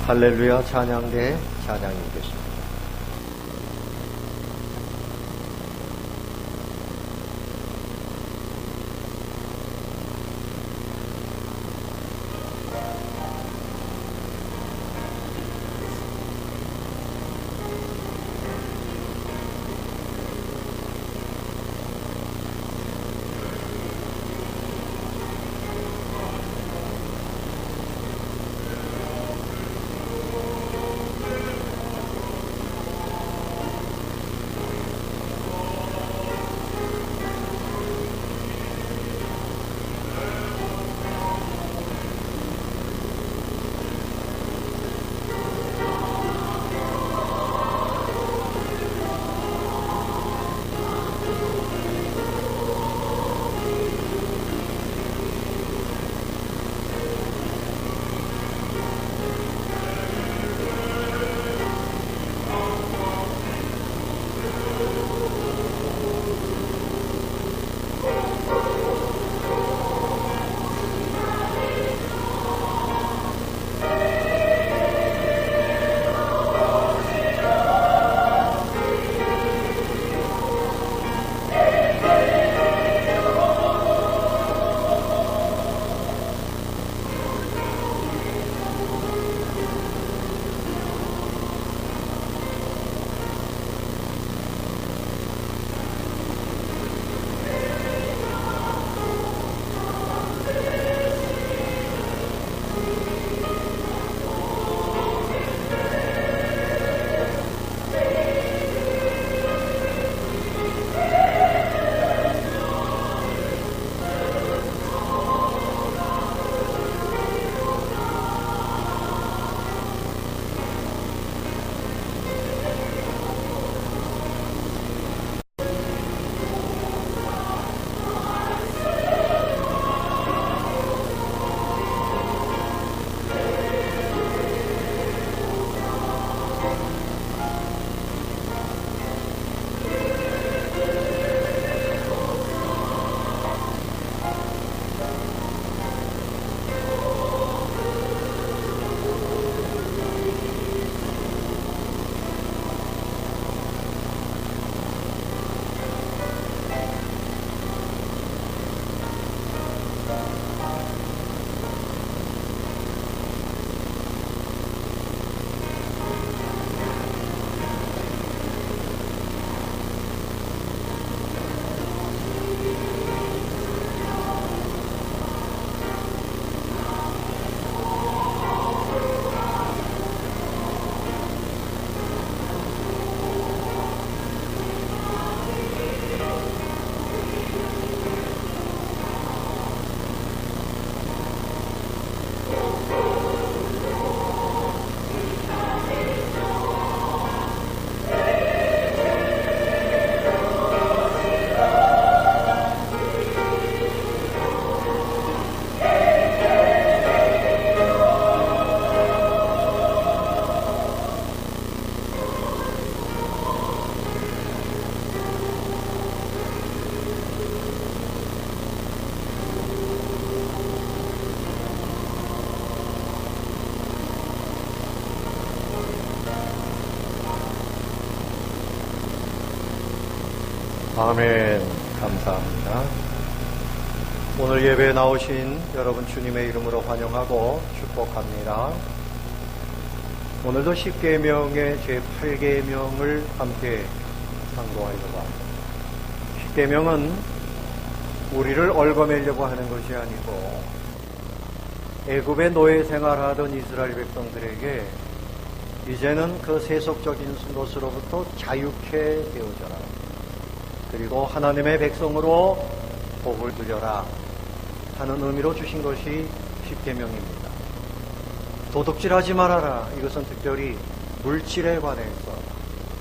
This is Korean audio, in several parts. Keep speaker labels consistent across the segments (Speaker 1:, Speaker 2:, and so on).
Speaker 1: 할렐루야 찬양대 찬양이겠습니다. 아멘. 감사합니다. 오늘 예배에 나오신 여러분 주님의 이름으로 환영하고 축복합니다. 오늘도 10계명의 제8계명을 함께 상고하려고 합니다. 10계명은 우리를 얽어매려고 하는 것이 아니고 애굽의 노예 생활하던 이스라엘 백성들에게 이제는 그 세속적인 것으로부터 자유케 되어져라. 그리고 하나님의 백성으로 복을 누려라 하는 의미로 주신 것이 10계명입니다. 도둑질하지 말아라. 이것은 특별히 물질에 관해서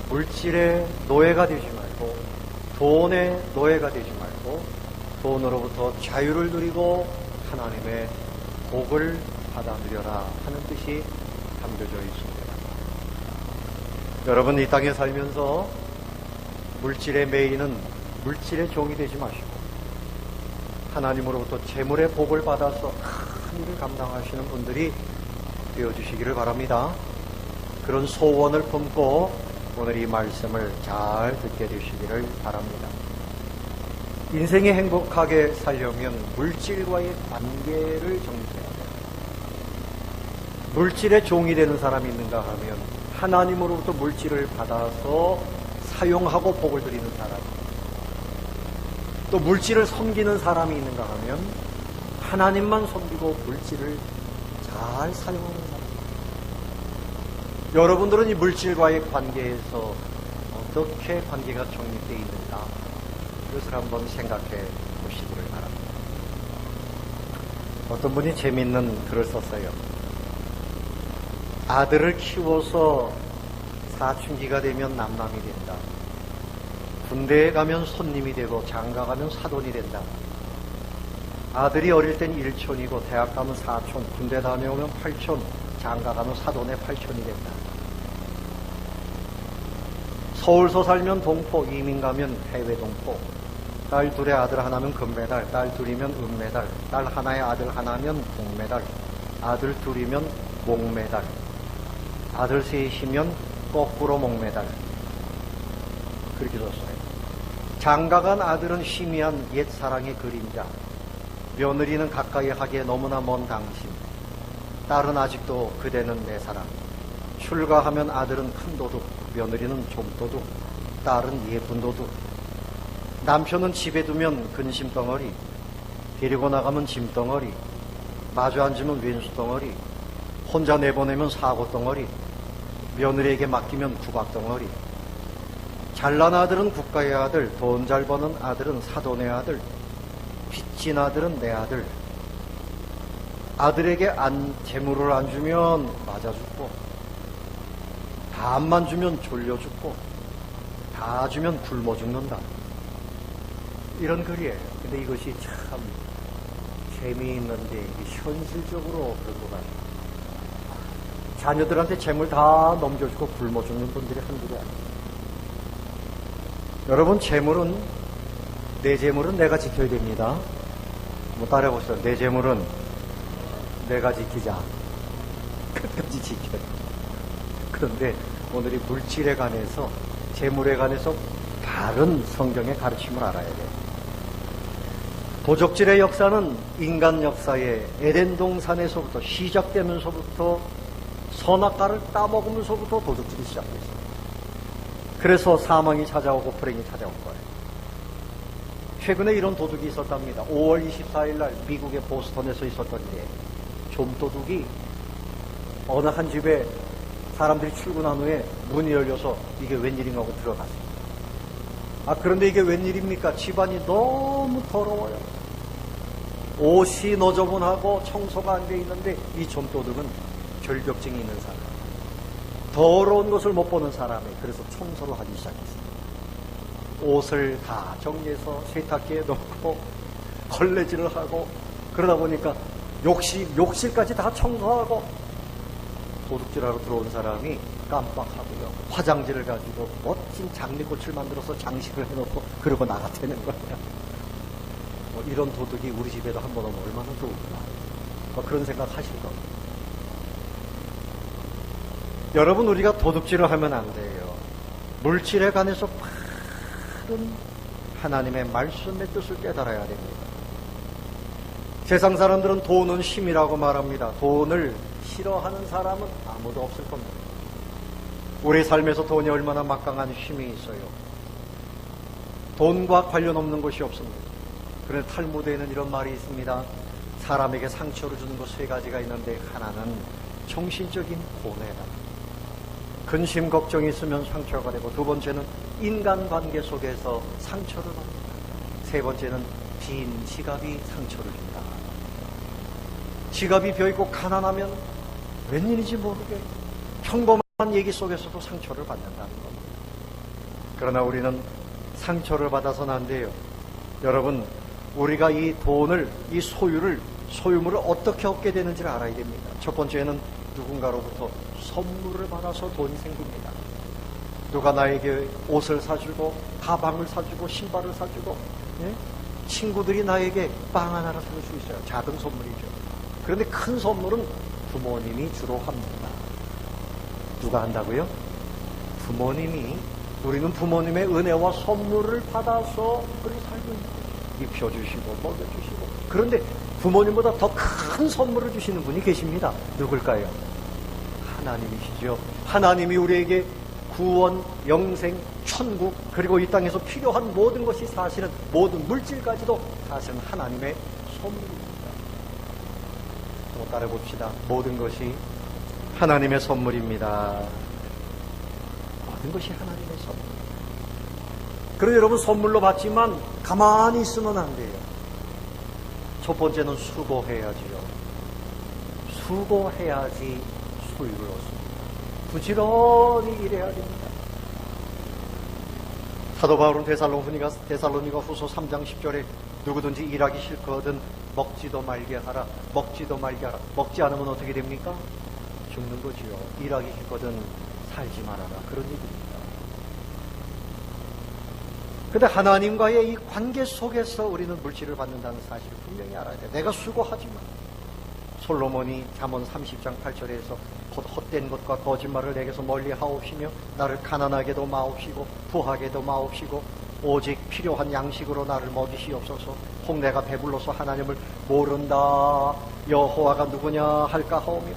Speaker 1: 물질의 노예가 되지 말고 돈의 노예가 되지 말고 돈으로부터 자유를 누리고 하나님의 복을 받아 누려라 하는 뜻이 담겨져 있습니다. 여러분, 이 땅에 살면서 물질의 매이는 물질의 종이 되지 마시고 하나님으로부터 재물의 복을 받아서 큰 일을 감당하시는 분들이 되어 주시기를 바랍니다. 그런 소원을 품고 오늘 이 말씀을 잘 듣게 되시기를 바랍니다. 인생이 행복하게 살려면 물질과의 관계를 정립해야 돼요. 물질의 종이 되는 사람이 있는가 하면 하나님으로부터 물질을 받아서 사용하고 복을 드리는 사람, 또 물질을 섬기는 사람이 있는가 하면 하나님만 섬기고 물질을 잘 사용하는 사람. 여러분들은 이 물질과의 관계에서 어떻게 관계가 정립되어 있는가, 이것을 한번 생각해 보시기를 바랍니다. 어떤 분이 재미있는 글을 썼어요. 아들을 키워서 사춘기가 되면 남남이 된다. 군대에 가면 손님이 되고 장가 가면 사돈이 된다. 아들이 어릴 땐 일촌이고 대학 가면 사촌, 군대 다녀오면 팔촌, 장가 가면 사돈의 팔촌이 된다. 서울서 살면 동포, 이민 가면 해외 동포. 딸 둘에 아들 하나면 금메달, 딸 둘이면 은메달, 딸 하나에 아들 하나면 동메달, 아들 둘이면 목메달, 아들 셋이면 거꾸로 목메달. 그렇게 썼어요. 장가간 아들은 희미한 옛사랑의 그림자, 며느리는 가까이 하기에 너무나 먼 당신, 딸은 아직도 그대는 내 사랑. 출가하면 아들은 큰 도둑, 며느리는 좀도둑, 딸은 예쁜 도둑. 남편은 집에 두면 근심덩어리, 데리고 나가면 짐덩어리, 마주 앉으면 왼수덩어리, 혼자 내보내면 사고덩어리, 며느리에게 맡기면 구박덩어리. 잘난 아들은 국가의 아들, 돈 잘 버는 아들은 사돈의 아들, 빚진 아들은 내 아들. 아들에게 재물을 안 주면 맞아 죽고, 반만 주면 졸려 죽고, 다 주면 굶어 죽는다. 이런 글이에요. 근데 이것이 참 재미있는데 이게 현실적으로 그런 것 같아요. 자녀들한테 재물 다 넘겨주고 굶어 죽는 분들이 한둘이 아니에요. 여러분, 내 재물은 내가 지켜야 됩니다. 뭐 따라해보세요. 내 재물은 내가 지키자. 끝까지 지켜요. 그런데 오늘 이 물질에 관해서, 재물에 관해서 바른 성경의 가르침을 알아야 돼요. 도적질의 역사는 인간 역사의 에덴 동산에서부터 시작되면서부터 선악과를 따먹으면서부터 도적질이 시작됐어요. 그래서 사망이 찾아오고 불행이 찾아온 거예요. 최근에 이런 도둑이 있었답니다. 5월 24일 날 미국의 보스턴에서 있었던 일이에요. 좀도둑이 어느 한 집에 사람들이 출근한 후에 문이 열려서 이게 웬일인가 하고 들어갔어요. 그런데 이게 웬일입니까? 집안이 너무 더러워요. 옷이 너저분하고 청소가 안 돼 있는데 이 좀도둑은 결벽증이 있는 사람, 더러운 것을 못 보는 사람이, 그래서 청소를 하기 시작했어요. 옷을 다 정리해서 세탁기에 넣고 걸레질을 하고, 그러다 보니까 욕실까지 다 청소하고, 도둑질하러 들어온 사람이 깜빡하고요, 화장지를 가지고 멋진 장미꽃을 만들어서 장식을 해놓고 그러고 나갔다는 거예요. 이런 도둑이 우리 집에도 한 번 오면 얼마나 좋을까, 그런 생각 하실 겁니다. 여러분, 우리가 도둑질을 하면 안 돼요. 물질에 관해서 바른 하나님의 말씀의 뜻을 깨달아야 됩니다. 세상 사람들은 돈은 힘이라고 말합니다. 돈을 싫어하는 사람은 아무도 없을 겁니다. 우리 삶에서 돈이 얼마나 막강한 힘이 있어요. 돈과 관련 없는 것이 없습니다. 그런데 탈무드에는 이런 말이 있습니다. 사람에게 상처를 주는 것 세 가지가 있는데, 하나는 정신적인 고뇌다. 근심 걱정이 있으면 상처가 되고, 두 번째는 인간관계 속에서 상처를 받는다. 세 번째는 빈 지갑이 상처를 준다. 지갑이 비어있고 가난하면 웬일인지 모르게 평범한 얘기 속에서도 상처를 받는다는 겁니다. 그러나 우리는 상처를 받아서는 안 돼요. 여러분, 우리가 이 돈을, 이 소유물을 어떻게 얻게 되는지를 알아야 됩니다. 첫 번째는 누군가로부터 선물을 받아서 돈이 생깁니다. 누가 나에게 옷을 사주고, 가방을 사주고, 신발을 사주고, 친구들이 나에게 빵 하나를 사줄 수 있어요. 작은 선물이죠. 그런데 큰 선물은 부모님이 주로 합니다. 누가 한다고요? 부모님이. 우리는 부모님의 은혜와 선물을 받아서 그렇게 살고 있는 거예요. 입혀주시고 먹여주시고. 그런데 부모님보다 더 큰 선물을 주시는 분이 계십니다. 누굴까요? 하나님이시죠. 하나님이 우리에게 구원, 영생, 천국, 그리고 이 땅에서 필요한 모든 것이 사실은, 모든 물질까지도 사실은 하나님의 선물입니다. 또 따라봅시다. 모든 것이 하나님의 선물입니다. 모든 것이 하나님의 선물. 그런데 여러분, 선물로 받지만 가만히 있으면 안 돼요. 첫 번째는 수고해야지요. 수고해야지 수익을 얻습니다. 부지런히 일해야 됩니다. 사도 바울은 데살로니가 후서 3장 10절에 누구든지 일하기 싫거든 먹지도 말게 하라. 먹지도 말게 하라. 먹지 않으면 어떻게 됩니까? 죽는 거지요. 일하기 싫거든 살지 말아라. 그런 얘기입니다. 근데 하나님과의 이 관계 속에서 우리는 물질을 받는다는 사실을 분명히 알아야 돼. 내가 수고하지만. 솔로몬이 잠언 30장 8절에서 곧 헛된 것과 거짓말을 내게서 멀리 하옵시며 나를 가난하게도 마옵시고 부하게도 마옵시고 오직 필요한 양식으로 나를 먹이시옵소서. 혹 내가 배불러서 하나님을 모른다 여호와가 누구냐 할까 하오며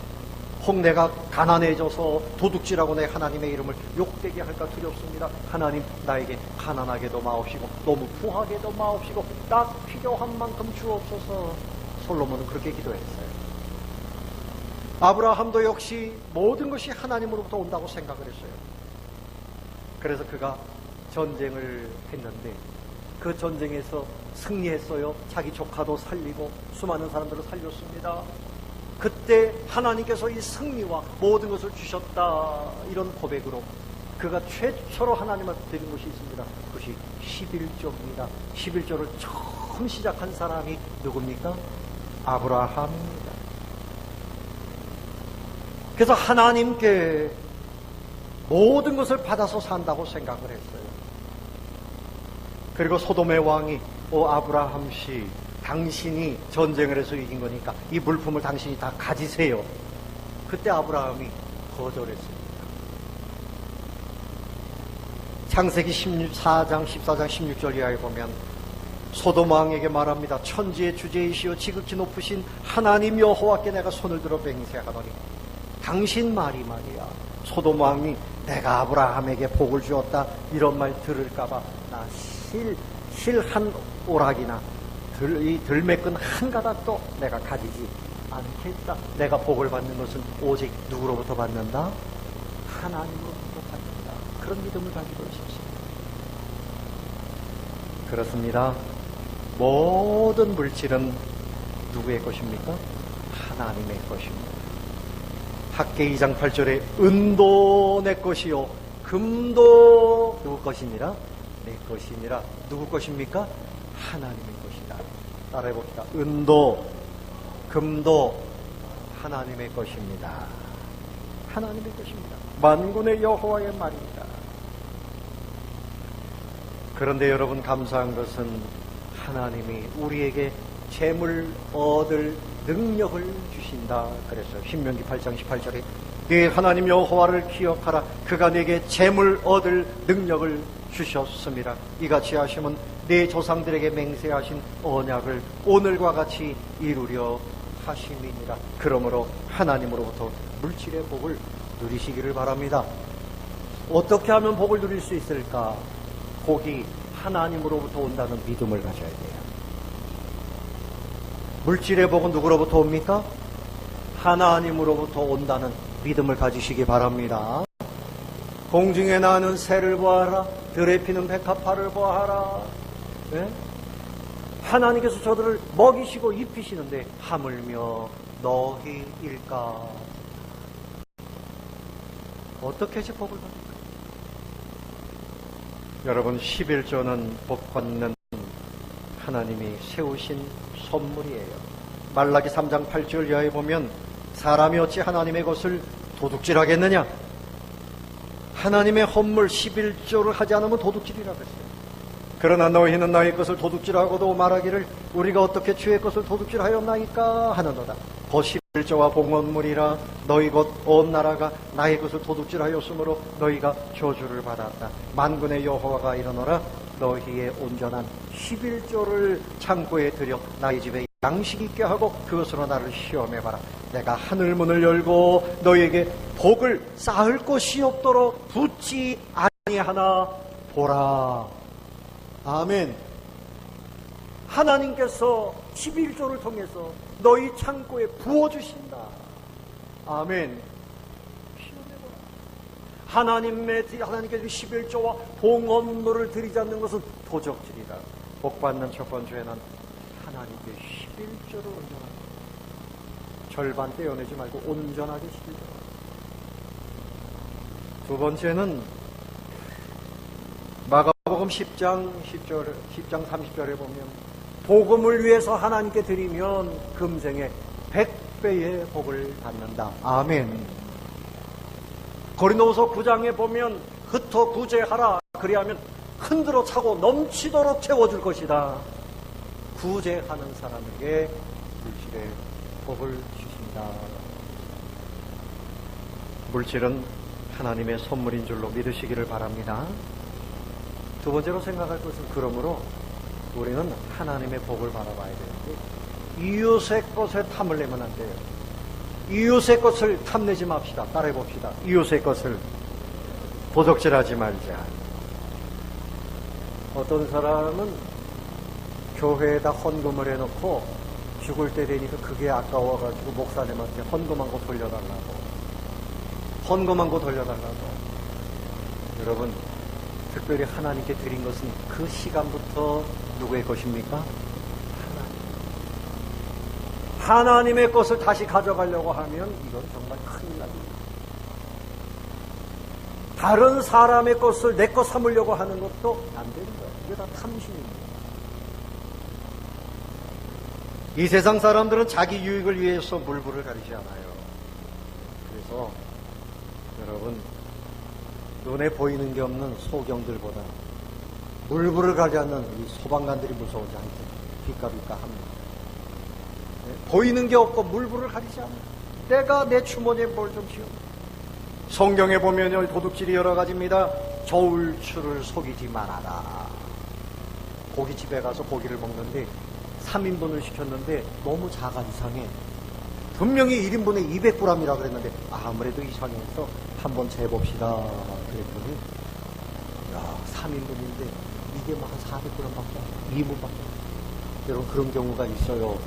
Speaker 1: 혹 내가 가난해져서 도둑질하고 내 하나님의 이름을 욕되게 할까 두렵습니다. 하나님 나에게 가난하게도 마옵시고 너무 부하게도 마옵시고 딱 필요한 만큼 주옵소서. 솔로몬은 그렇게 기도했어요. 아브라함도 역시 모든 것이 하나님으로부터 온다고 생각을 했어요. 그래서 그가 전쟁을 했는데 그 전쟁에서 승리했어요. 자기 조카도 살리고 수많은 사람들을 살렸습니다. 그때 하나님께서 이 승리와 모든 것을 주셨다, 이런 고백으로 그가 최초로 하나님한테 드린 것이 있습니다. 그것이 11조입니다. 11조를 처음 시작한 사람이 누굽니까? 아브라함입니다. 그래서 하나님께 모든 것을 받아서 산다고 생각을 했어요. 그리고 소돔의 왕이 아브라함 씨, 당신이 전쟁을 해서 이긴 거니까 이 물품을 당신이 다 가지세요. 그때 아브라함이 거절했습니다. 창세기 14장 16절 이하에 보면 소돔 왕에게 말합니다. 천지의 주제이시여 지극히 높으신 하나님 여호와께 내가 손을 들어 맹세하노니 당신 말이 말이야. 소돔 왕이 내가 아브라함에게 복을 주었다 이런 말 들을까봐 나 실 한 오락이나 이 들매끈 한 가닥도 내가 가지지 않겠다. 내가 복을 받는 것은 오직 누구로부터 받는다? 하나님으로부터 받는다. 그런 믿음을 가지고 있었습니다. 그렇습니다. 모든 물질은 누구의 것입니까? 하나님의 것입니다. 학계 2장 8절에 은도 내 것이요 금도 누구 것이니라? 내 것이니라. 누구 것입니까? 하나님의 것이다. 따라해봅시다. 은도 금도 하나님의 것입니다. 하나님의 것입니다. 만군의 여호와의 말입니다. 그런데 여러분, 감사한 것은 하나님이 우리에게 재물 얻을 능력을 주신다 그랬어요. 신명기 8장 18절에 네 하나님 여호와를 기억하라. 그가 네게 재물 얻을 능력을 주셨습니다. 이같이 하시면 네 조상들에게 맹세하신 언약을 오늘과 같이 이루려 하심이니라. 그러므로 하나님으로부터 물질의 복을 누리시기를 바랍니다. 어떻게 하면 복을 누릴 수 있을까? 복이 하나님으로부터 온다는 믿음을 가져야 돼요. 물질의 복은 누구로부터 옵니까? 하나님으로부터 온다는 믿음을 가지시기 바랍니다. 공중에 나는 새를 보아라. 들에 피는 백합화를 보아라. 네? 하나님께서 저들을 먹이시고 입히시는데 하물며 너희일까? 어떻게 해서 복을 받을까? 여러분, 11조는 복받는 하나님이 세우신 선물이에요. 말라기 3장 8절 이하에 보면 사람이 어찌 하나님의 것을 도둑질하겠느냐? 하나님의 헌물 11조를 하지 않으면 도둑질이라고 했어요. 그러나 너희는 나의 것을 도둑질하고도 말하기를 우리가 어떻게 주의 것을 도둑질하였나이까 하는도다. 11조와 봉헌물이라. 너희 곧 온 나라가 나의 것을 도둑질하였으므로 너희가 저주를 받았다. 만군의 여호와가 이르노라. 너희의 온전한 11조를 창고에 들여 나의 집에 양식 있게 하고 그것으로 나를 시험해봐라. 내가 하늘문을 열고 너희에게 복을 쌓을 곳이 없도록 붙지 아니하나 보라. 아멘. 하나님께서 11조를 통해서 너희 창고에 부어주신다. 아멘. 하나님께서 11조와 봉헌물을 드리지 않는 것은 도적질이다. 복받는 첫 번째는 하나님께 11조를 온전하게, 절반 떼어내지 말고 온전하게 11조. 두 번째는 마가복음 10장 30절에 보면 복음을 위해서 하나님께 드리면 금생에 100배의 복을 받는다. 아멘. 고린도후서 9장에 보면 흩어 구제하라. 그리하면 흔들어 차고 넘치도록 채워줄 것이다. 구제하는 사람에게 물질의 복을 주신다. 물질은 하나님의 선물인 줄로 믿으시기를 바랍니다. 두 번째로 생각할 것은, 그러므로 우리는 하나님의 복을 바라봐야 되는데 이웃의 것에 탐을 내면 안 돼요. 이웃의 것을 탐내지 맙시다. 따라해 봅시다. 이웃의 것을 도둑질하지 말자. 어떤 사람은 교회에다 헌금을 해놓고 죽을 때 되니까 그게 아까워가지고 목사님한테 헌금한 거 돌려달라고. 여러분, 특별히 하나님께 드린 것은 그 시간부터 누구의 것입니까? 하나님의 것을 다시 가져가려고 하면 이건 정말 큰일 납니다. 다른 사람의 것을 내 것 삼으려고 하는 것도 안 되는 거예요. 이게 다 탐심입니다. 이 세상 사람들은 자기 유익을 위해서 물불을 가리지 않아요. 그래서 여러분, 눈에 보이는 게 없는 소경들보다 물불을 가리지 않는 이 소방관들이 무서우지 않게 비까비까 합니다. 보이는 게 없고 물불을 가리지 않아. 내가 내 주머니에 뭘 좀 쥐어. 성경에 보면 도둑질이 여러 가지입니다. 저울추를 속이지 말아라. 고깃집에 가서 고기를 먹는데 3인분을 시켰는데 너무 자가 이상해. 분명히 1인분에 200g이라 그랬는데 아무래도 이상해서 한번 재봅시다 그랬더니, 야, 3인분인데 이게 뭐 한 400g밖에 안 돼. 2인분밖에. 여러분, 그런 경우가 있어요.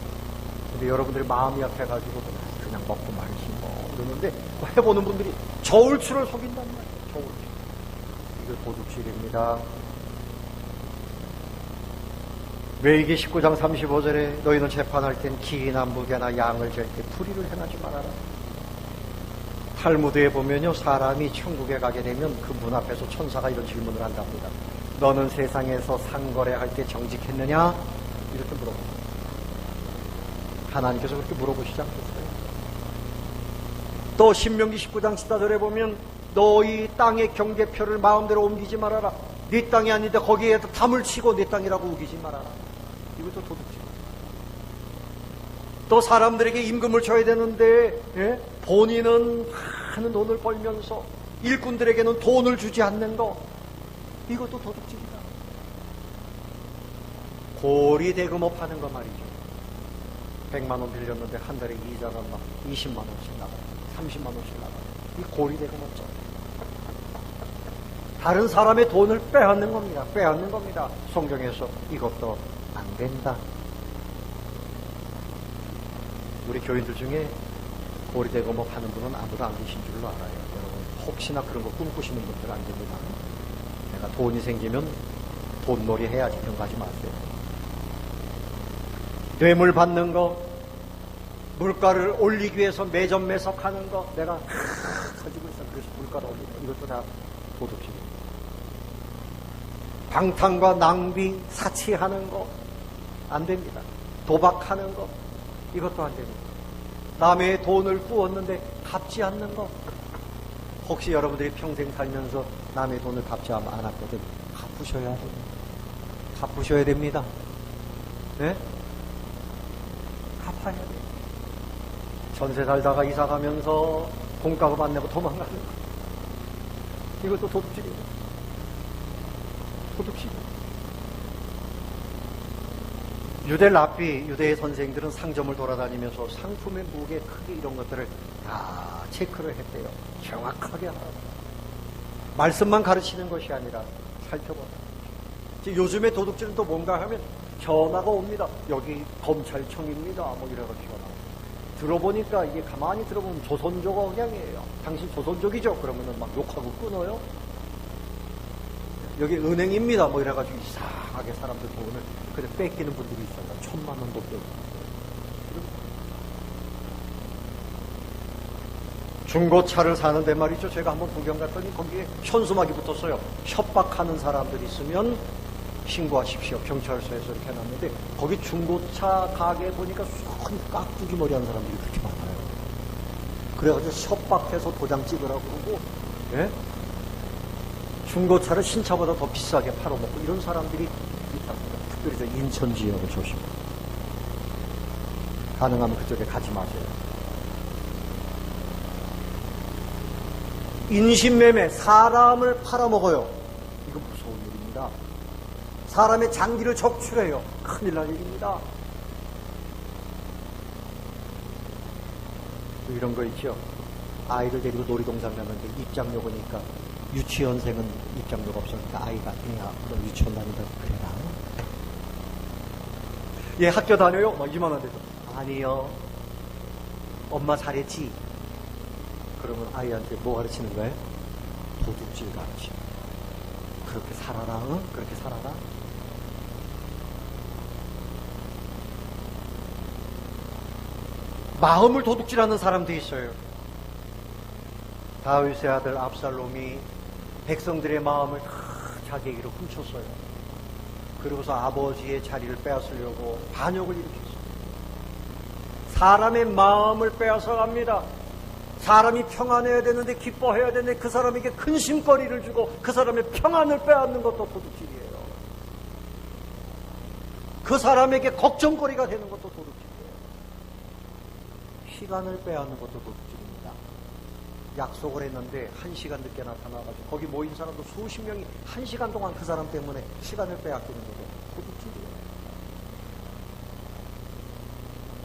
Speaker 1: 근데 여러분들이 마음이 약해가지고 그냥 먹고 말지 뭐 그러는데, 해보는 분들이 저울추를 속인단 말이에요. 저울추. 이거 도둑질입니다. 레위기 19장 35절에 너희는 재판할 땐 기나 무게나 양을 잴 때 불의를 행하지 말아라. 탈무드에 보면요, 사람이 천국에 가게 되면 그 문 앞에서 천사가 이런 질문을 한답니다. 너는 세상에서 상거래할 때 정직했느냐? 이렇게 물어봅니다. 하나님께서 그렇게 물어보시지 않겠어요? 또 신명기 19장 14절에 보면 너희 땅의 경계표를 마음대로 옮기지 말아라. 네 땅이 아닌데 거기에 담을 치고 네 땅이라고 우기지 말아라. 이것도 도둑질. 또 사람들에게 임금을 줘야 되는데 본인은 많은 돈을 벌면서 일꾼들에게는 돈을 주지 않는 거, 이것도 도둑질이다. 고리대금업 하는 거 말이죠. 100만 원 빌렸는데 한 달에 이자가 막 20만 원씩 나가요. 30만 원씩 나가요. 이 고리대금업자. 다른 사람의 돈을 빼앗는 겁니다. 성경에서 이것도 안 된다. 우리 교인들 중에 고리대금업 하는 분은 아무도 안 계신 줄로 알아요. 여러분, 혹시나 그런 거 꿈꾸시는 분들 안 됩니다. 내가 돈이 생기면 돈놀이 해야지, 그런 거 하지 마세요. 뇌물 받는 거, 물가를 올리기 위해서 매점 매석하는 거, 내가 가지고 있어. 그래서 물가를 올리는 거, 이것도 다 도둑질입니다. 방탕과 낭비, 사치하는 거 안 됩니다. 도박하는 거, 이것도 안 됩니다. 남의 돈을 꾸었는데 갚지 않는 거, 혹시 여러분들이 평생 살면서 남의 돈을 갚지 않았거든, 갚으셔야 됩니다. 갚으셔야 됩니다. 네? 갚아야 돼요. 전세 살다가 이사 가면서 공과금 안 내고 도망가는 거. 이것도 도둑질이에요. 도둑질. 유대 랍비, 유대의 선생들은 상점을 돌아다니면서 상품의 무게, 크기 이런 것들을 다 체크를 했대요. 정확하게 하라고. 말씀만 가르치는 것이 아니라 살펴보라. 요즘의 도둑질은 또 뭔가 하면 전화가 옵니다. 여기 검찰청입니다. 뭐 이래가지고 들어보니까 이게 가만히 들어보면 조선족 억양이에요. 당신 조선족이죠? 그러면은 막 욕하고 끊어요. 여기 은행입니다. 뭐 이래가지고 이상하게 사람들 돈을 그래 뺏기는 분들이 있어요. 1,000만 원도 뺏고. 중고차를 사는데 말이죠. 제가 한번 구경 갔더니 거기에 현수막이 붙었어요. 협박하는 사람들이 있으면 신고하십시오. 경찰서에서 이렇게 해놨는데 거기 중고차 가게 보니까 손 깍두기 머리 하는 사람들이 그렇게 많아요. 그래가지고 협박해서 도장 찍으라고 그러고, 예? 중고차를 신차보다 더 비싸게 팔아먹고 이런 사람들이 있답니다. 특별히 저 인천 지역을 조심하세요. 가능하면 그쪽에 가지 마세요. 인신매매, 사람을 팔아먹어요. 이거 무서운 일입니다. 사람의 장기를 적출해요. 큰일 날 일입니다. 이런 거 있죠. 아이를 데리고 놀이동산 가는데 입장료니까 유치원생은 입장료가 없으니까 아이가 야, 너 유치원 다닌다 그래라. 얘 학교 다녀요? 막 2만 원 대죠. 아니요. 엄마 잘했지? 그러면 아이한테 뭐 가르치는 거예요? 도둑질 가르치는 거예요. 그렇게 살아라, 응? 그렇게 살아라. 마음을 도둑질하는 사람도 있어요. 다윗의 아들 압살롬이 백성들의 마음을 다 자기에게로 훔쳤어요. 그러고서 아버지의 자리를 빼앗으려고 반역을 일으켰어요. 사람의 마음을 빼앗아 갑니다. 사람이 평안해야 되는데 기뻐해야 되는데 그 사람에게 근심거리를 주고 그 사람의 평안을 빼앗는 것도 도둑질이에요. 그 사람에게 걱정거리가 되는 것도 도둑질이에요. 시간을 빼앗는 것도 도둑질입니다. 약속을 했는데 1시간 늦게 나타나가지고 거기 모인 사람도 수십 명이 1시간 동안 그 사람 때문에 시간을 빼앗기는 것도 도둑질이에요.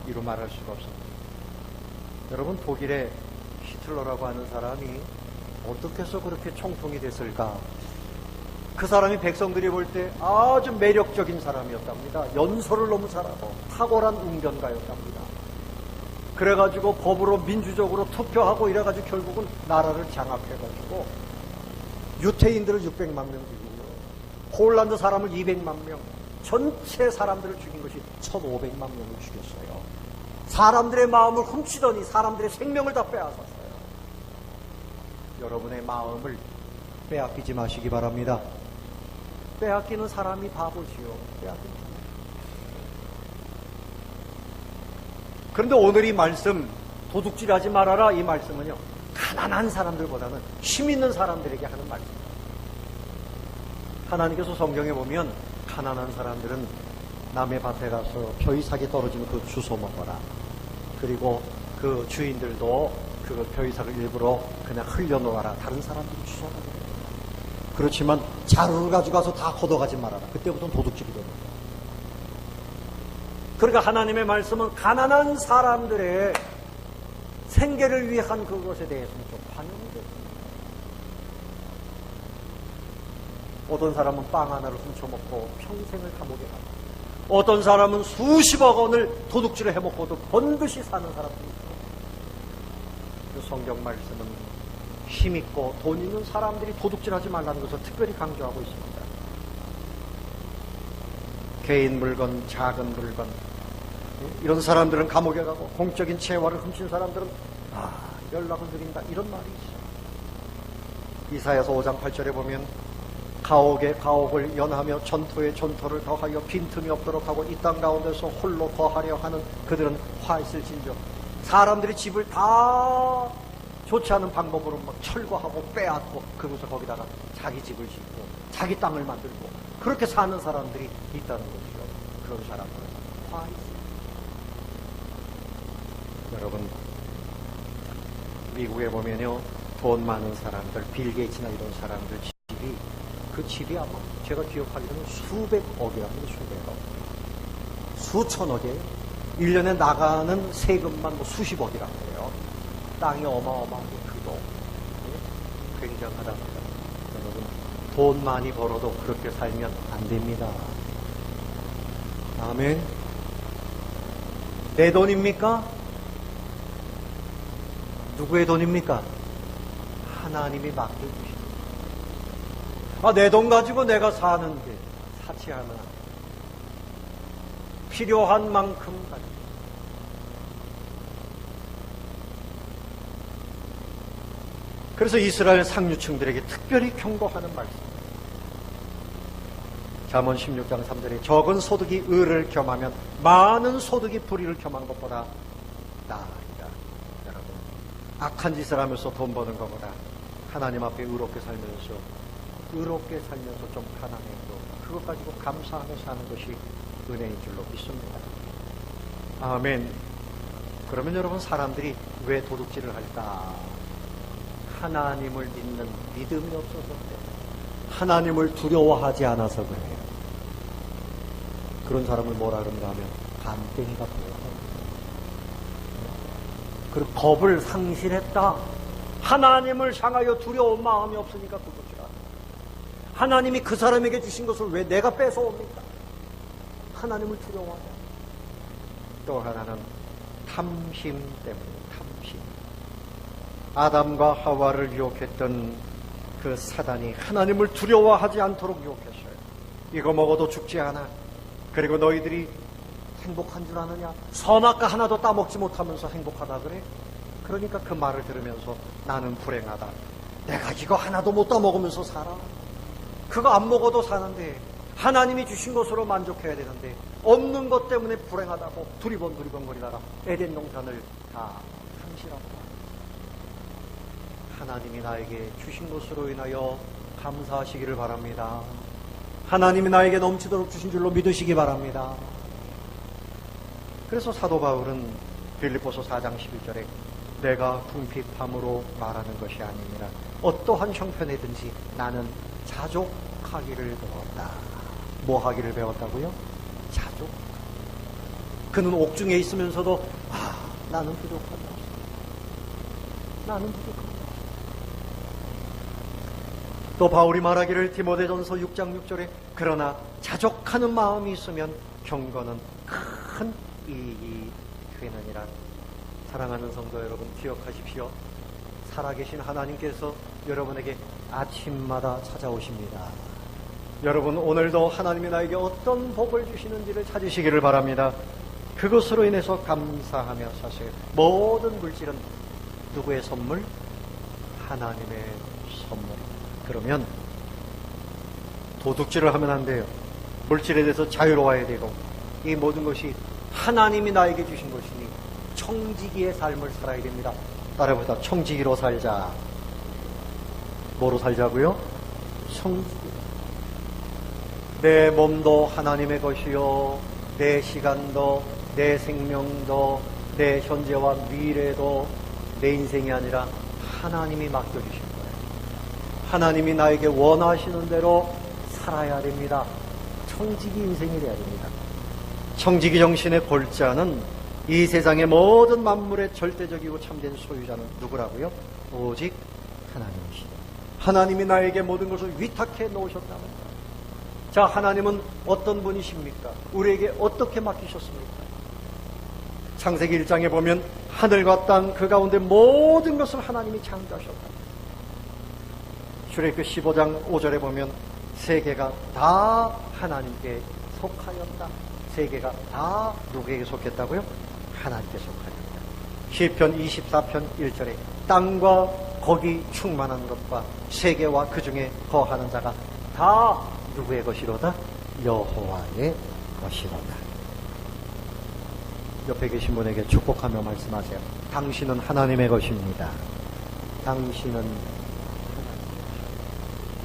Speaker 1: 이루 말할 수가 없습니다. 여러분, 독일의 히틀러라고 하는 사람이 어떻게 해서 그렇게 총통이 됐을까? 그 사람이 백성들이 볼 때 아주 매력적인 사람이었답니다. 연설을 너무 잘하고 탁월한 웅변가였답니다. 그래가지고 법으로 민주적으로 투표하고 이래가지고 결국은 나라를 장악해가지고 유태인들을 600만 명 죽이고 폴란드 사람을 200만 명, 전체 사람들을 죽인 것이 1,500만 명을 죽였어요. 사람들의 마음을 훔치더니 사람들의 생명을 다 빼앗았어요. 여러분의 마음을 빼앗기지 마시기 바랍니다. 빼앗기는 사람이 바보지요. 빼앗기는. 그런데 오늘 이 말씀, 도둑질하지 말아라, 이 말씀은요, 가난한 사람들보다는 힘 있는 사람들에게 하는 말씀입니다. 하나님께서 성경에 보면 가난한 사람들은 남의 밭에 가서 벼이삭이 떨어지면 그 주워 먹어라. 그리고 그 주인들도 그 벼이삭을 일부러 그냥 흘려놓아라. 다른 사람들이 주워가게 됩니다. 그렇지만 자루를 가져가서 다 걷어가지 말아라. 그때부터는 도둑질이 됩니다. 그러니까 하나님의 말씀은 가난한 사람들의 생계를 위한 그것에 대해서는 좀 관용이 됩니다. 어떤 사람은 빵 하나를 훔쳐먹고 평생을 감옥에 가고, 어떤 사람은 수십억 원을 도둑질을 해먹고도 번듯이 사는 사람들이 있어요. 그 성경 말씀은 힘있고 돈 있는 사람들이 도둑질하지 말라는 것을 특별히 강조하고 있습니다. 개인 물건, 작은 물건, 이런 사람들은 감옥에 가고 공적인 재화를 훔친 사람들은 연락을 드린다, 이런 말이 있어요. 이사야서 5장 8절에 보면 가옥에 가옥을 연하며 전토에 전토를 더하여 빈틈이 없도록 하고 이 땅 가운데서 홀로 거하려 하는 그들은 화 있을진저. 사람들이 집을 다 좋지 않은 방법으로 막 철거하고 빼앗고 그것을 거기다가 자기 집을 짓고 자기 땅을 만들고 그렇게 사는 사람들이 있다는 거죠. 그런 사람들은 화 있습니다. 여러분, 미국에 보면요, 돈 많은 사람들, 빌 게이츠나 이런 사람들 집이, 그 집이 아마 제가 기억하기로는 수백억이랍니다. 수백억. 수천억이에요. 1년에 나가는 세금만 뭐 수십억이라고 해요. 땅이 어마어마하게 크고 굉장하답니다. 여러분, 돈 많이 벌어도 그렇게 살면 안 됩니다. 아멘. 내 돈입니까? 누구의 돈입니까? 하나님이 맡겨주신. 내 돈 가지고 내가 사는 게 사치하면 안 돼. 필요한 만큼 가지고. 그래서 이스라엘 상류층들에게 특별히 경고하는 말씀. 잠언 16장 3절에 적은 소득이 의를 겸하면 많은 소득이 불의를 겸한 것보다 나으리라. 여러분, 악한 짓을 하면서 돈 버는 것보다 하나님 앞에 의롭게 살면서 좀 가난해도 그것 가지고 감사하며 사는 것이 은혜인 줄로 믿습니다. 아멘. 그러면 여러분, 사람들이 왜 도둑질을 할까? 하나님을 믿는 믿음이 없어서 그래요. 하나님을 두려워하지 않아서 그래요. 그런 사람을 뭐라 그런가 하면 간땡이가 보여요. 그리고 겁을 상실했다. 하나님을 향하여 두려운 마음이 없으니까 도둑질하다. 하나님이 그 사람에게 주신 것을 왜 내가 뺏어옵니까? 하나님을 두려워하다. 또 하나는 탐심 때문에. 탐심. 아담과 하와를 유혹했던 그 사단이 하나님을 두려워하지 않도록 유혹했어요. 이거 먹어도 죽지 않아. 그리고 너희들이 행복한 줄 아느냐? 선악과 하나도 따먹지 못하면서 행복하다 그래? 그러니까 그 말을 들으면서 나는 불행하다. 내가 이거 하나도 못 따먹으면서 살아. 그거 안 먹어도 사는데 하나님이 주신 것으로 만족해야 되는데 없는 것 때문에 불행하다고 두리번거리다가 에덴 동산을 다 상실하고. 하나님이 나에게 주신 것으로 인하여 감사하시기를 바랍니다. 하나님이 나에게 넘치도록 주신 줄로 믿으시기 바랍니다. 그래서 사도 바울은 빌립보서 4장 11절에 내가 궁핍함으로 말하는 것이 아니니라 어떠한 형편이든지 나는 자족하기를 배웠다. 뭐 하기를 배웠다고요? 자족. 그는 옥중에 있으면서도 나는 부족하다. 나는 부족하다. 또 바울이 말하기를 디모데전서 6장 6절에 그러나 자족하는 마음이 있으면 경건은 큰 이익이 되느니라. 사랑하는 성도 여러분, 기억하십시오. 살아계신 하나님께서 여러분에게 아침마다 찾아오십니다. 여러분, 오늘도 하나님이 나에게 어떤 복을 주시는지를 찾으시기를 바랍니다. 그것으로 인해서 감사하며 사세요. 모든 물질은 누구의 선물? 하나님의 선물입니다. 그러면 도둑질을 하면 안 돼요. 물질에 대해서 자유로워야 되고 이 모든 것이 하나님이 나에게 주신 것이니 청지기의 삶을 살아야 됩니다. 따라해보자. 청지기로 살자. 뭐로 살자고요? 청지기. 내 몸도 하나님의 것이요 내 시간도 내 생명도 내 현재와 미래도 내 인생이 아니라 하나님이 맡겨주신 거예요. 하나님이 나에게 원하시는 대로 살아야 됩니다. 청지기 인생이 돼야 됩니다. 청지기 정신의 골자는 이 세상의 모든 만물의 절대적이고 참된 소유자는 누구라고요? 오직 하나님이시다. 하나님이 나에게 모든 것을 위탁해 놓으셨다는 거예요. 자, 하나님은 어떤 분이십니까? 우리에게 어떻게 맡기셨습니까? 창세기 1장에 보면 하늘과 땅 그 가운데 모든 것을 하나님이 창조하셨다. 출애굽기 15장 5절에 보면 세계가 다 하나님께 속하였다. 세계가 다 누구에게 속했다고요? 하나님께 속하였다. 시편 24편 1절에 땅과 거기 충만한 것과 세계와 그 중에 거하는 자가 다 누구의 것이로다? 여호와의 것이로다. 옆에 계신 분에게 축복하며 말씀하세요. 당신은 하나님의 것입니다. 당신은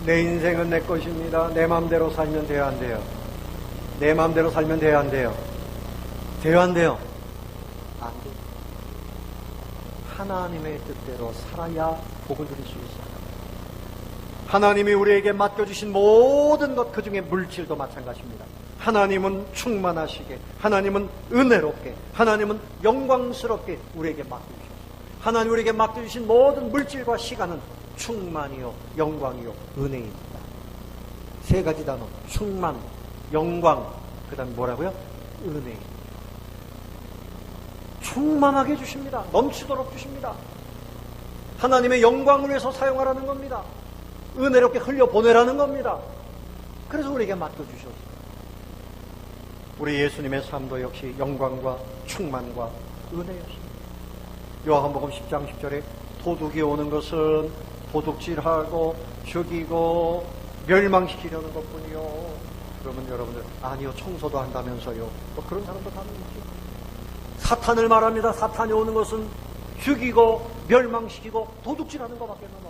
Speaker 1: 내 인생은 내 것입니다. 내 마음대로 살면 돼요, 안 돼요? 내 마음대로 살면 돼요, 안 돼요? 돼요, 안 돼요? 안 돼요. 하나님의 뜻대로 살아야 복을 누릴 수 있어요. 하나님이 우리에게 맡겨주신 모든 것, 그 중에 물질도 마찬가지입니다. 하나님은 충만하시게, 하나님은 은혜롭게, 하나님은 영광스럽게 우리에게 맡겨주셨어요. 하나님 우리에게 맡겨주신 모든 물질과 시간은 충만이요, 영광이요, 은혜입니다. 세 가지 단어, 충만, 영광, 그 다음에 뭐라고요? 은혜. 충만하게 주십니다. 넘치도록 주십니다. 하나님의 영광을 위해서 사용하라는 겁니다. 은혜롭게 흘려보내라는 겁니다. 그래서 우리에게 맡겨주셨어요. 우리 예수님의 삶도 역시 영광과 충만과 은혜였습니다. 요한복음 10장 10절에 도둑이 오는 것은 도둑질하고 죽이고 멸망시키려는 것뿐이요. 그러면 여러분들, 아니요, 청소도 한다면서요. 뭐 그런 사람도 가면 있죠. 사탄을 말합니다. 사탄이 오는 것은 죽이고 멸망시키고 도둑질하는 것밖에 없어요.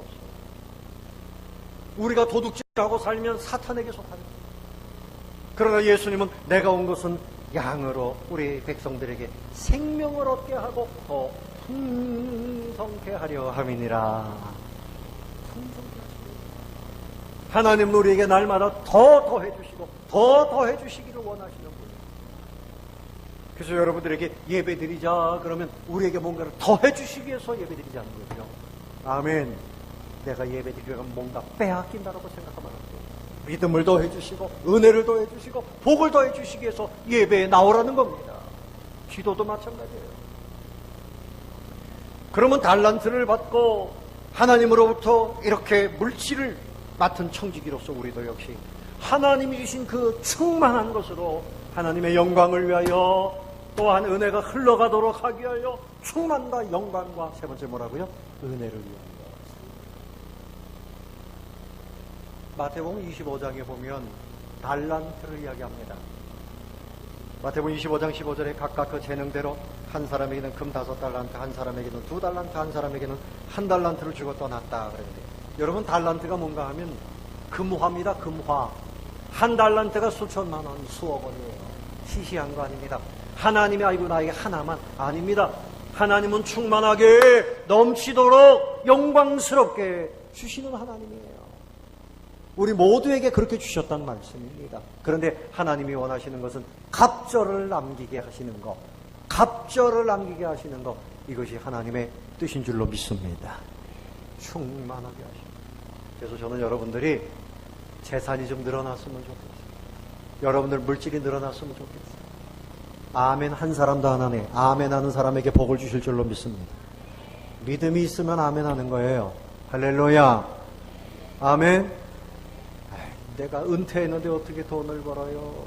Speaker 1: 우리가 도둑질하고 살면 사탄에게 속하는 거예요. 그러나 예수님은 내가 온 것은 양으로 우리 백성들에게 생명을 얻게 하고 더 풍성케 하려 함이니라. 풍성케 하시고 하나님은 우리에게 날마다 더 더해주시고 더 더해주시기를 원하시는 분이에요. 그래서 여러분들에게 예배드리자 그러면 우리에게 뭔가를 더해주시기 위해서 예배드리자는 거죠. 아멘. 내가 예배드리려면 뭔가 빼앗긴다라고 생각하면 안 돼요. 믿음을 더해주시고 은혜를 더해주시고 복을 더해주시기 위해서 예배에 나오라는 겁니다. 기도도 마찬가지예요. 그러면 달란트를 받고 하나님으로부터 이렇게 물질을 맡은 청지기로서 우리도 역시 하나님이 주신 그 충만한 것으로 하나님의 영광을 위하여 또한 은혜가 흘러가도록 하기 위하여 충만과 영광과 세 번째 뭐라고요? 은혜를 위하여. 마태복음 25장에 보면 달란트를 이야기합니다. 마태복음 25장 15절에 각각 그 재능대로 한 사람에게는 금 5달란트, 한 사람에게는 2달란트, 한 사람에게는 1달란트를 주고 떠났다 그랬는데, 여러분 달란트가 뭔가 하면 금화입니다. 금화. 1달란트가 수천만 원, 수억 원이에요. 시시한 거 아닙니다. 하나님이 아이고 나에게 하나만 아닙니다. 하나님은 충만하게 넘치도록 영광스럽게 주시는 하나님이에요. 우리 모두에게 그렇게 주셨다는 말씀입니다. 그런데 하나님이 원하시는 것은 갑절을 남기게 하시는 것, 갑절을 남기게 하시는 것, 이것이 하나님의 뜻인 줄로 믿습니다. 충만하게 하시는 것. 그래서 저는 여러분들이 재산이 좀 늘어났으면 좋겠어요. 여러분들 물질이 늘어났으면 좋겠어요. 아멘 한 사람도 안 하네. 아멘 하는 사람에게 복을 주실 줄로 믿습니다. 믿음이 있으면 아멘 하는 거예요. 할렐루야. 아멘. 내가 은퇴했는데 어떻게 돈을 벌어요?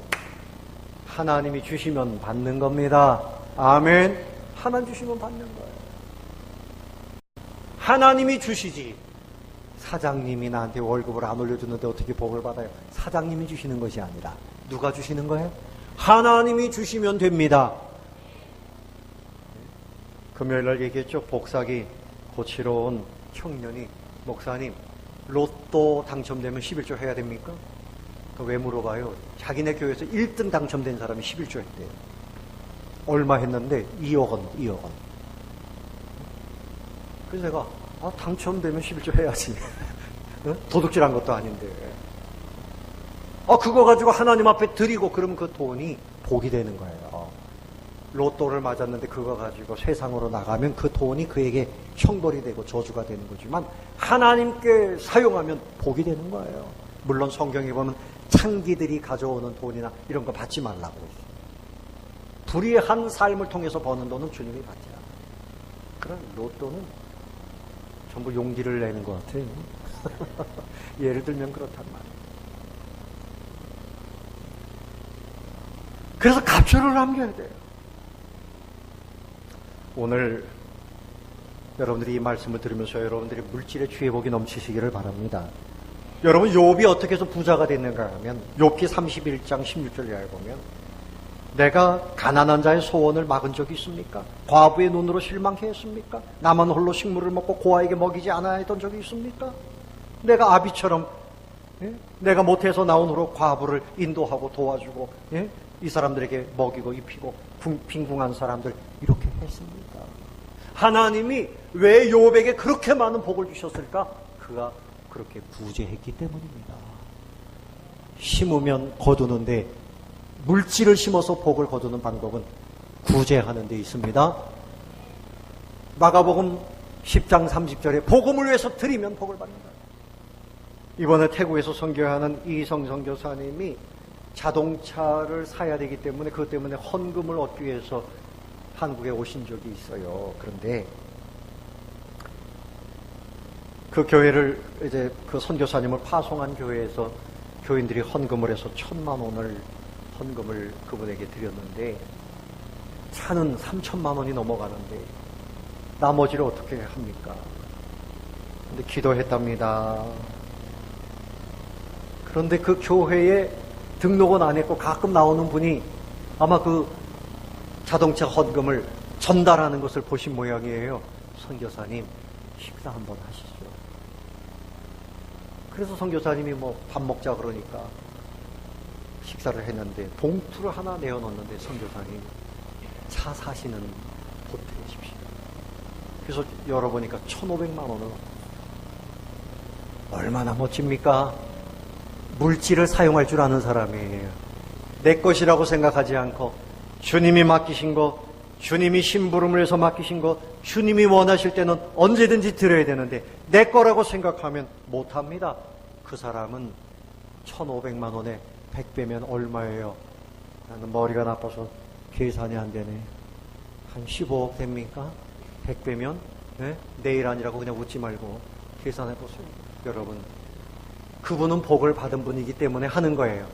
Speaker 1: 하나님이 주시면 받는 겁니다. 아멘. 하나님 주시면 받는 거예요. 하나님이 주시지. 사장님이 나한테 월급을 안 올려주는데 어떻게 복을 받아요? 사장님이 주시는 것이 아니라 누가 주시는 거예요? 하나님이 주시면 됩니다. 금요일날 얘기했죠. 복사기 고치러 온 청년이 목사님 로또 당첨되면 11조 해야 됩니까? 왜 물어봐요? 자기네 교회에서 1등 당첨된 사람이 11조 했대요. 얼마 했는데 2억 원, 2억 원. 그래서 내가 당첨되면 11조 해야지. 도둑질한 것도 아닌데. 그거 가지고 하나님 앞에 드리고 그러면 그 돈이 복이 되는 거예요. 로또를 맞았는데 그거 가지고 세상으로 나가면 그 돈이 그에게 형벌이 되고 저주가 되는 거지만 하나님께 사용하면 복이 되는 거예요. 물론 성경에 보면 창기들이 가져오는 돈이나 이런 거 받지 말라고 했어요. 불의한 삶을 통해서 버는 돈은 주님이 받지 않아요. 그런 로또는 전부 용기를 내는 것 같아요. 예를 들면 그렇단 말이에요. 그래서 갑절을 남겨야 돼요. 오늘 여러분들이 이 말씀을 들으면서 여러분들이 물질의 취해복이 넘치시기를 바랍니다. 여러분 욥이 어떻게 해서 부자가 됐는가 하면 욥기 31장 16절에 보면 내가 가난한 자의 소원을 막은 적이 있습니까? 과부의 눈으로 실망케 했습니까? 나만 홀로 식물을 먹고 고아에게 먹이지 않아야 했던 적이 있습니까? 내가 아비처럼 내가 못해서 나온 후로 과부를 인도하고 도와주고 이 사람들에게 먹이고 입히고 빈궁한 사람들 이렇게 했습니까? 하나님이 왜 욥에게 그렇게 많은 복을 주셨을까? 그가 그렇게 구제했기 때문입니다. 심으면 거두는데, 물질을 심어서 복을 거두는 방법은 구제하는 데 있습니다. 마가복음 10장 30절에 복음을 위해서 드리면 복을 받는다. 이번에 태국에서 선교하는 이희성 선교사님이 자동차를 사야 되기 때문에, 그것 때문에 헌금을 얻기 위해서 한국에 오신 적이 있어요. 그런데 그 교회를, 이제 그 선교사님을 파송한 교회에서 교인들이 헌금을 해서 1,000만 원을 헌금을 그분에게 드렸는데, 차는 3,000만 원이 넘어가는데 나머지를 어떻게 합니까? 근데 기도했답니다. 그런데 그 교회에 등록은 안 했고 가끔 나오는 분이 아마 그 자동차 헌금을 전달하는 것을 보신 모양이에요. 선교사님, 식사 한번 하시죠. 그래서 선교사님이 뭐 밥 먹자 그러니까 식사를 했는데 봉투를 하나 내어놓는데, 선교사님, 차 사시는 보태십시오. 그래서 열어보니까 1,500만 원을. 얼마나 멋집니까? 물질을 사용할 줄 아는 사람이에요. 내 것이라고 생각하지 않고 주님이 맡기신 거, 주님이 심부름을 해서 맡기신 거, 주님이 원하실 때는 언제든지 드려야 되는데 내 거라고 생각하면 못합니다. 그 사람은 1,500만 원에 100배면 얼마예요? 나는 머리가 나빠서 계산이 안 되네. 한 15억 됩니까? 100배면? 네? 내일 아니라고 그냥 웃지 말고 계산해 보세요. 여러분, 그분은 복을 받은 분이기 때문에 하는 거예요.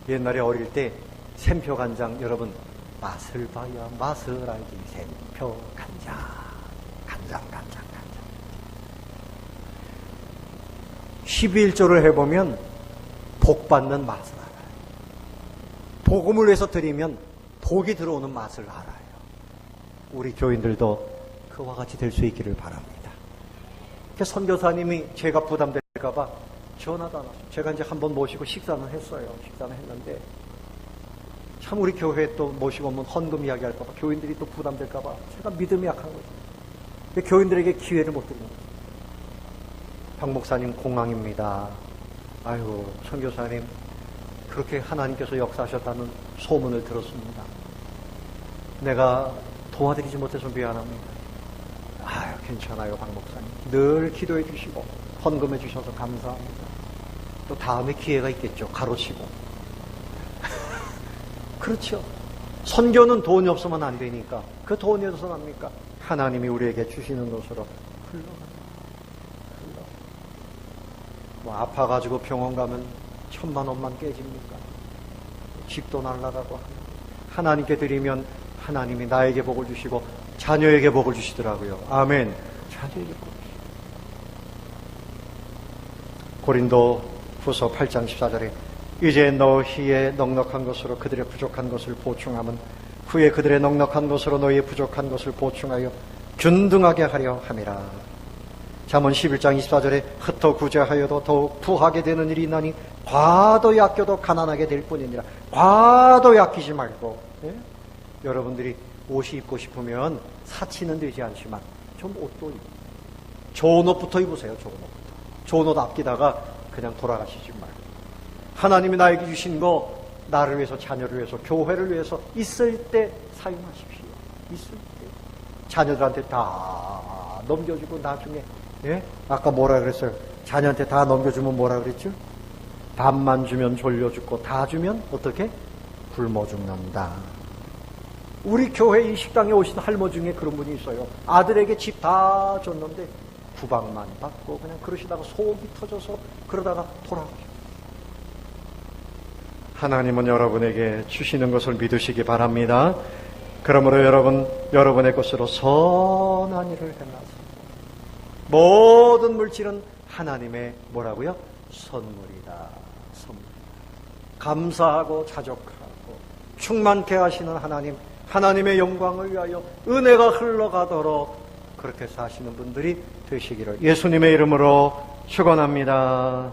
Speaker 1: 옛날에 어릴 때 샘표 간장, 여러분, 맛을 봐야 맛을 알지. 샘표 간장, 간장. 11조를 해보면 복 받는 맛을 알아요. 복음을 위해서 드리면 복이 들어오는 맛을 알아요. 우리 교인들도 그와 같이 될 수 있기를 바랍니다. 선교사님이 제가 부담될까봐 전화도 안 왔어요. 제가 이제 한번 모시고 식사는 했어요. 식사는 했는데 참 우리 교회에 또 모시고 오면 헌금 이야기할까봐, 교인들이 또 부담될까봐 제가 믿음이 약한 거죠. 근데 교인들에게 기회를 못 드리는 거죠. 박 목사님 공항입니다. 아이고, 선교사님 그렇게 하나님께서 역사하셨다는 소문을 들었습니다. 내가 도와드리지 못해서 미안합니다. 아유, 괜찮아요, 박 목사님. 늘 기도해 주시고 헌금해 주셔서 감사합니다. 또 다음에 기회가 있겠죠. 가로치고. 그렇죠. 선교는 돈이 없으면 안 되니까. 그 돈이 어디서 납니까? 하나님이 우리에게 주시는 것으로 흘러갑니다. 뭐 아파가지고 병원 가면 1,000만 원만 깨집니까? 집도 날아가고. 하나님께 드리면 하나님이 나에게 복을 주시고 자녀에게 복을 주시더라고요. 아멘. 자녀에게 복을 주시고. 고린도 후서 8장 14절에 이제 너희의 넉넉한 것으로 그들의 부족한 것을 보충하면 후에 그들의 넉넉한 것으로 너희의 부족한 것을 보충하여 균등하게 하려 함이라. 잠언 11장 24절에 흩어 구제하여도 더욱 부하게 되는 일이 있나니 과도히 아껴도 가난하게 될 뿐이니라. 과도히 아끼지 말고. 예? 여러분들이 옷이 입고 싶으면 사치는 되지 않지만 좀 옷도 입고 좋은 옷부터 입으세요. 좋은 옷부터. 좋은 옷 아끼다가 그냥 돌아가시지 말고, 하나님이 나에게 주신 거 나를 위해서, 자녀를 위해서, 교회를 위해서 있을 때 사용하십시오. 있을 때 자녀들한테 다 넘겨주고 나중에, 예? 아까 뭐라 그랬어요? 자녀한테 다 넘겨주면 뭐라 그랬죠? 반만 주면 졸려 죽고 다 주면 어떻게? 굶어 죽는다. 우리 교회 이 식당에 오신 할머 중에 그런 분이 있어요. 아들에게 집 다 줬는데 구박만 받고 그냥 그러시다가 속이 터져서 그러다가 돌아가셨어요. 하나님은 여러분에게 주시는 것을 믿으시기 바랍니다. 그러므로 여러분의 것으로 선한 일을 행하세요. 모든 물질은 하나님의 뭐라고요? 선물이다. 선물. 감사하고 자족하고 충만케 하시는 하나님, 하나님의 영광을 위하여 은혜가 흘러가도록 그렇게 사시는 분들이 되시기를 예수님의 이름으로 축원합니다.